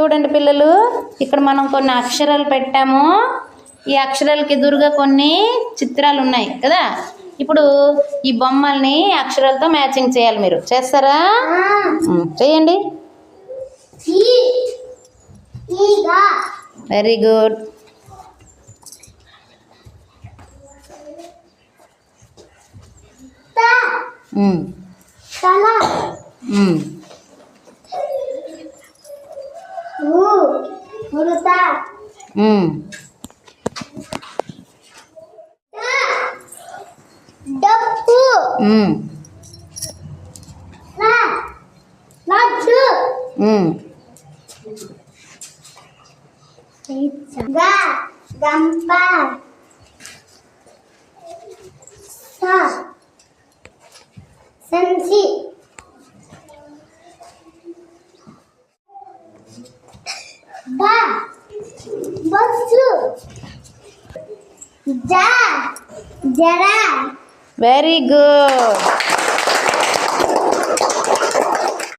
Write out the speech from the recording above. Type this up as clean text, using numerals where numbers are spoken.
చూడండి పిల్లలు, ఇక్కడ మనం కొన్ని అక్షరాలు పెట్టాము. ఈ అక్షరాలకి ఎదురుగా కొన్ని చిత్రాలు ఉన్నాయి కదా. ఇప్పుడు ఈ బొమ్మల్ని అక్షరాలతో మ్యాచింగ్ చేయాలి. మీరు చేస్తారా? చేయండి. Very good. గంప సంచి బస్సు జడ వెరీ గుడ్.